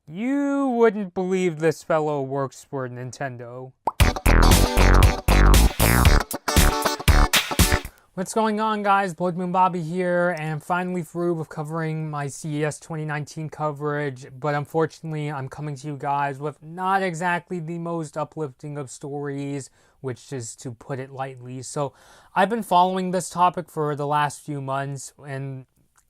You wouldn't believe this fellow works for Nintendo. What's going on, guys? Blood Moon Bobby here, and I'm finally through with covering my CES 2019 coverage, but unfortunately I'm coming to you guys with not exactly the most uplifting of stories, which is to put it lightly. So I've been following this topic for the last few months, and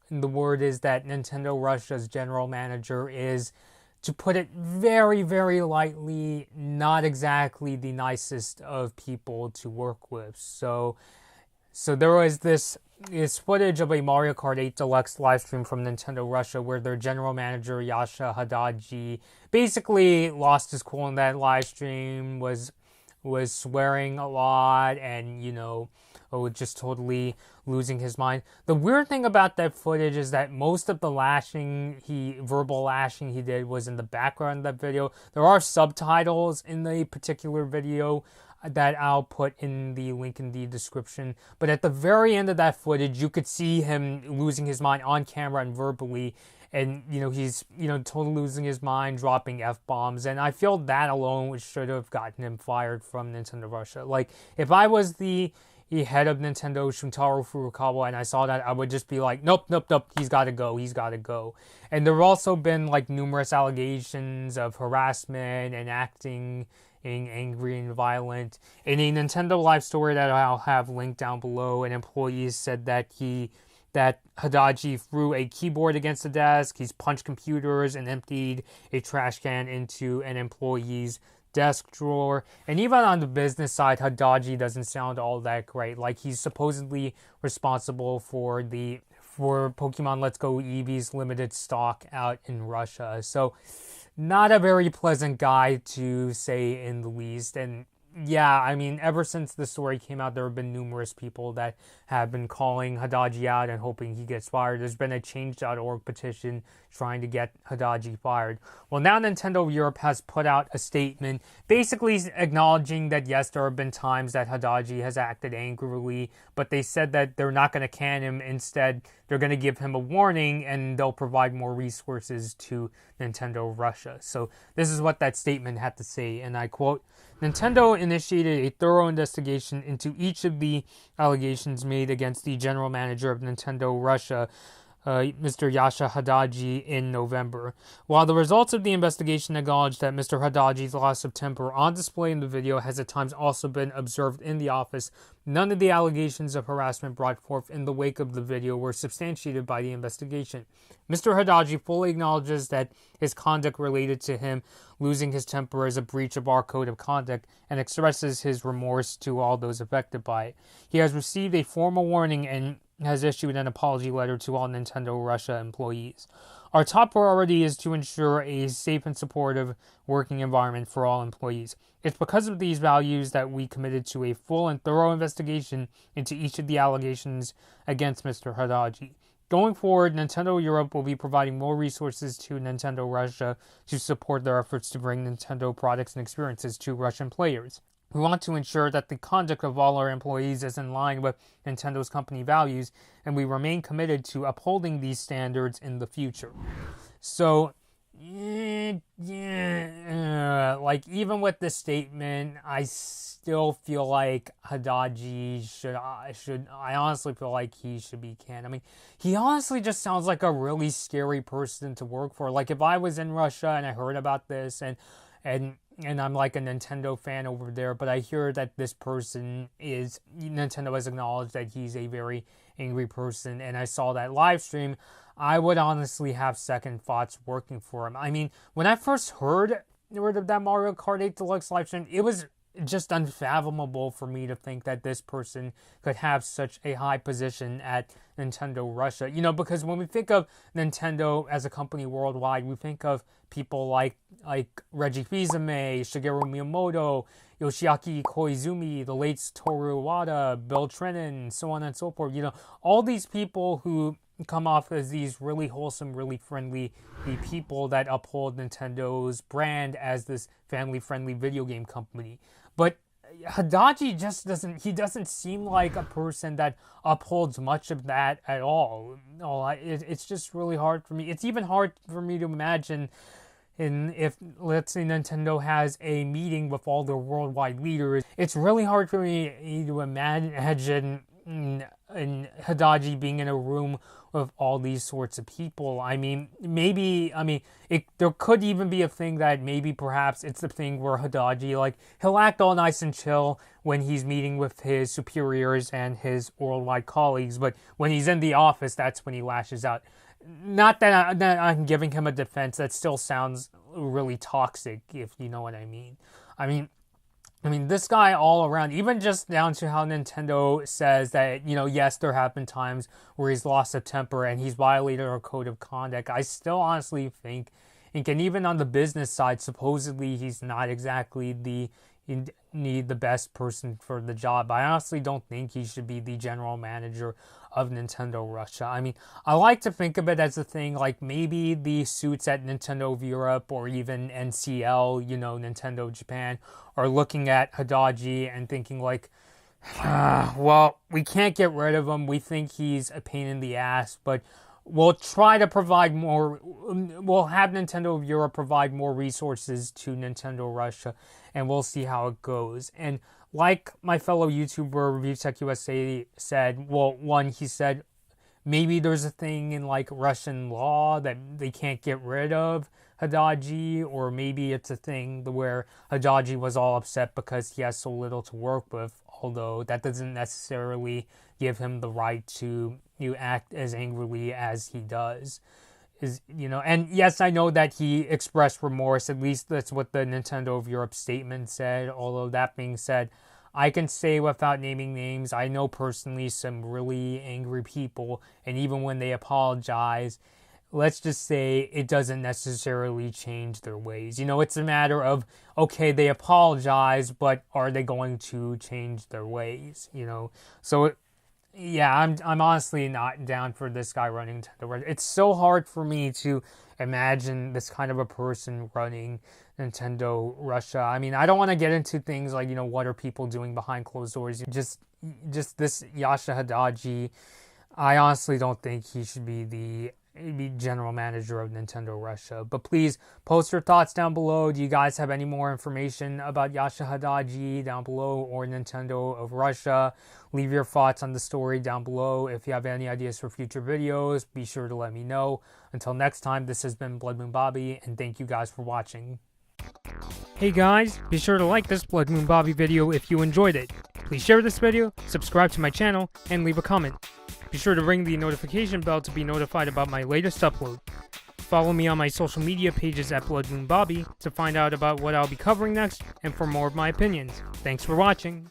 the word is that Nintendo Russia's general manager is, to put it very, very lightly, not exactly the nicest of people to work with. So there was this footage of a Mario Kart 8 Deluxe livestream from Nintendo Russia where their general manager Yasha Haddaji basically lost his cool in that livestream, was swearing a lot, and just totally losing his mind. The weird thing about that footage is that most of the verbal lashing he did was in the background of that video. There are subtitles in the particular video that I'll put in the link in the description. But at the very end of that footage, you could see him losing his mind on camera and verbally. And, he's, totally losing his mind, dropping F-bombs. And I feel that alone should have gotten him fired from Nintendo Russia. Like, if I was the head of Nintendo, Shuntaro Furukawa, and I saw that, I would just be like, nope, he's gotta go. And there have also been, numerous allegations of harassment and acting angry and violent. In a Nintendo Live story that I'll have linked down below, an employee said that Haddaji threw a keyboard against the desk, he's punched computers, and emptied a trash can into an employee's desk drawer. And even on the business side, Haddaji doesn't sound all that great. Like, he's supposedly responsible for Pokemon Let's Go Eevee's limited stock out in Russia. So not a very pleasant guy, to say in the least. And yeah, I mean, ever since the story came out, there have been numerous people that have been calling Haddaji out and hoping he gets fired. There's been a change.org petition trying to get Haddaji fired. Well, now Nintendo Europe has put out a statement basically acknowledging that, yes, there have been times that Haddaji has acted angrily, but they said that they're not going to can him. Instead, they're going to give him a warning, and they'll provide more resources to Nintendo Russia. So this is what that statement had to say, and I quote, "Nintendo initiated a thorough investigation into each of the allegations made against the general manager of Nintendo Russia, Mr. Yasha Haddaji, in November. While the results of the investigation acknowledge that Mr. Haddaji's loss of temper on display in the video has at times also been observed in the office, none of the allegations of harassment brought forth in the wake of the video were substantiated by the investigation. Mr. Haddaji fully acknowledges that his conduct related to him losing his temper is a breach of our code of conduct and expresses his remorse to all those affected by it. He has received a formal warning and has issued an apology letter to all Nintendo Russia employees. Our top priority is to ensure a safe and supportive working environment for all employees. It's because of these values that we committed to a full and thorough investigation into each of the allegations against Mr. Haddaji. Going forward, Nintendo Europe will be providing more resources to Nintendo Russia to support their efforts to bring Nintendo products and experiences to Russian players. We want to ensure that the conduct of all our employees is in line with Nintendo's company values, and we remain committed to upholding these standards in the future." So, even with this statement, I still feel like Haddaji I honestly feel like he should be canned. I mean, he honestly just sounds like a really scary person to work for. Like, if I was in Russia and I heard about this and I'm like a Nintendo fan over there, but I hear that this person Nintendo has acknowledged that he's a very angry person, and I saw that live stream, I would honestly have second thoughts working for him. I mean, when I first heard of that Mario Kart 8 Deluxe live stream, it was just unfathomable for me to think that this person could have such a high position at Nintendo Russia. Because when we think of Nintendo as a company worldwide, we think of people like Reggie Fils-Aimé, Shigeru Miyamoto, Yoshiaki Koizumi, the late Toru Iwata, Bill Trinen, so on and so forth. All these people who come off as these really wholesome, really friendly people that uphold Nintendo's brand as this family-friendly video game company. But Haddaji just doesn't seem like a person that upholds much of that at all. It's just really hard for me. It's even hard for me to imagine And if, let's say, Nintendo has a meeting with all their worldwide leaders, it's really hard for me to imagine Haddaji being in a room with all these sorts of people. I mean, maybe, there could even be a thing that maybe perhaps it's the thing where Haddaji, like, he'll act all nice and chill when he's meeting with his superiors and his worldwide colleagues, but when he's in the office, that's when he lashes out. Not that I'm giving him a defense, that still sounds really toxic, if you know what I mean. I mean, this guy all around, even just down to how Nintendo says that, yes, there have been times where he's lost a temper and he's violated our code of conduct. I still honestly think, and even on the business side, supposedly he's not exactly the best person for the job. I honestly don't think he should be the general manager of Nintendo Russia. I mean, I like to think of it as a thing like maybe the suits at Nintendo of Europe or even NCL, Nintendo Japan, are looking at Haddaji and thinking like, well, we can't get rid of him. We think he's a pain in the ass, but we'll try to provide more. We'll have Nintendo of Europe provide more resources to Nintendo Russia, and we'll see how it goes. And like my fellow YouTuber Review Tech USA said, well, one, he said maybe there's a thing in like Russian law that they can't get rid of Haddaji, or maybe it's a thing where Haddaji was all upset because he has so little to work with, although that doesn't necessarily give him the right to act as angrily as he does. And yes, I know that he expressed remorse, at least that's what the Nintendo of Europe statement said, although that being said, I can say without naming names, I know personally some really angry people, and even when they apologize, let's just say it doesn't necessarily change their ways. It's a matter of, okay, they apologize, but are they going to change their ways? So yeah, I'm honestly not down for this guy running Nintendo. It's so hard for me to imagine this kind of a person running Nintendo Russia. I mean, I don't want to get into things like, what are people doing behind closed doors. Just this Yasha Haddaji, I honestly don't think he should be the general manager of Nintendo Russia. But please post your thoughts down below. Do you guys have any more information about Yasha Haddaji down below, or Nintendo of Russia? Leave your thoughts on the story down below. If you have any ideas for future videos, be sure to let me know. Until next time, this has been Blood Moon Bobby, and thank you guys for watching. Hey guys, be sure to like this Blood Moon Bobby video if you enjoyed it. Please share this video, subscribe to my channel, and leave a comment. Be sure to ring the notification bell to be notified about my latest upload. Follow me on my social media pages at Blood Moon Bobby to find out about what I'll be covering next and for more of my opinions. Thanks for watching.